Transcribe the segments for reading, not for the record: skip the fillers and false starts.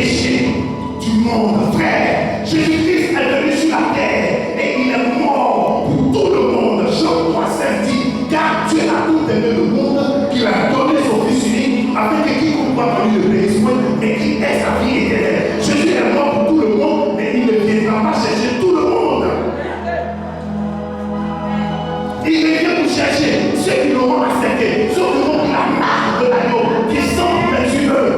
péchés du monde. Frère, Jésus-Christ est venu sur la terre et il est mort pour tout le monde. Jean 3,16 dit, car Dieu a tout aimé le monde qu'il a donné son Fils unique afin que quiconque croit en lui ne périsse point, mais qu'il ait sa vie éternelle. Jésus est mort pour tout le monde, mais il ne viendra pas chercher tout le monde. Il vient pour chercher ceux qui l'auront accepté, ceux qui auront la marque de l'agneau, qui sont les humains.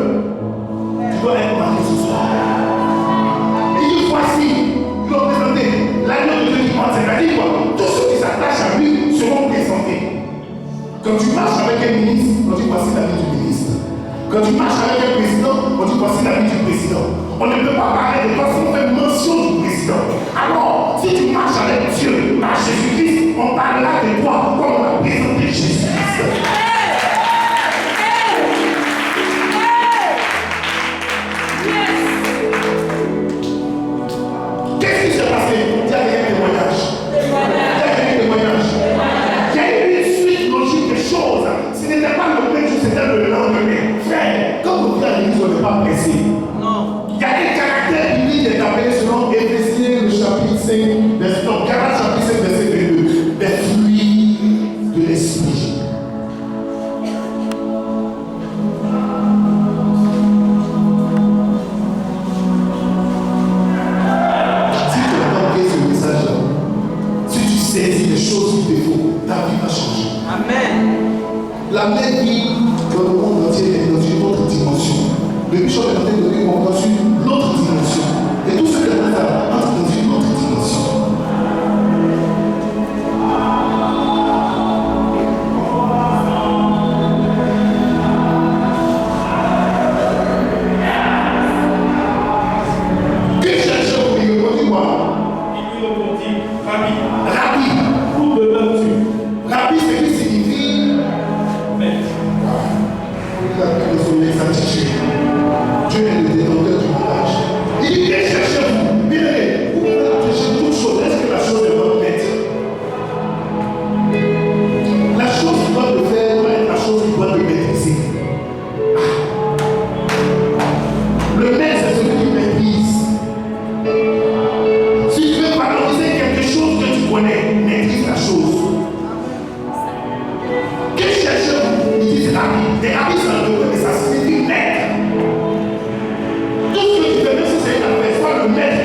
Tu dois être marqué ce soir. Et dit voici, il va présenter l'agneau de Dieu qui porte ses dit quoi? Tous ceux qui s'attachent à lui seront présentés. Quand tu marches avec un ministre, on dit voici la vie du ministre. Quand tu marches avec un président, on dit voici la vie du président. On ne peut pas parler de toi si on fait mention du président. Alors, si tu marches avec Dieu, par Jésus-Christ, on parlera de toi comme on a présenté Jésus-Christ. Qu'est-ce qui s'est passé? Il y a un témoignage. Il y a eu une suite logique des choses. Ce n'était pas le même jour, c'était le lendemain. Frère, quand on vient à l'église, on n'est pas pressé. Non. Il y a des caractères bibliques qui est appelé selon Éphésiens, le chapitre 5, donc Galates chapitre 5, verset 22, des fruits de l'esprit. Si tu as compris ce message-là, si tu saisis les choses qu'il te faut, ta vie va changer. Amen. La même vie dans le monde entier est dans une autre dimension. Le bishop est en train de donner une compréhension sur l'autre dimension. Et tout ce que nous avons entre dans une autre dimension. Que cherchez-vous? Il répondit quoi? Il lui répondit, Rabbi. Rabbi. Où demeures-tu? Rabbi, c'est qui signifie maître. Dieu est le détenteur du langage. Il dit, que cherchez-vous? Bien, vous pouvez chercher toute chose. Est-ce que la chose est votre maître? La chose qui doit te faire doit être la chose qui doit te maîtriser. Le maître, c'est celui qui maîtrise. Si tu veux valoriser quelque chose que tu connais, maîtrise la chose. Que cherchez-vous? Il dit, c'est Rabbi. Les Rabbi, c'est un peu, mais ça signifie maître. Tout ce que tu fais, même si c'est une affaire, soit le maître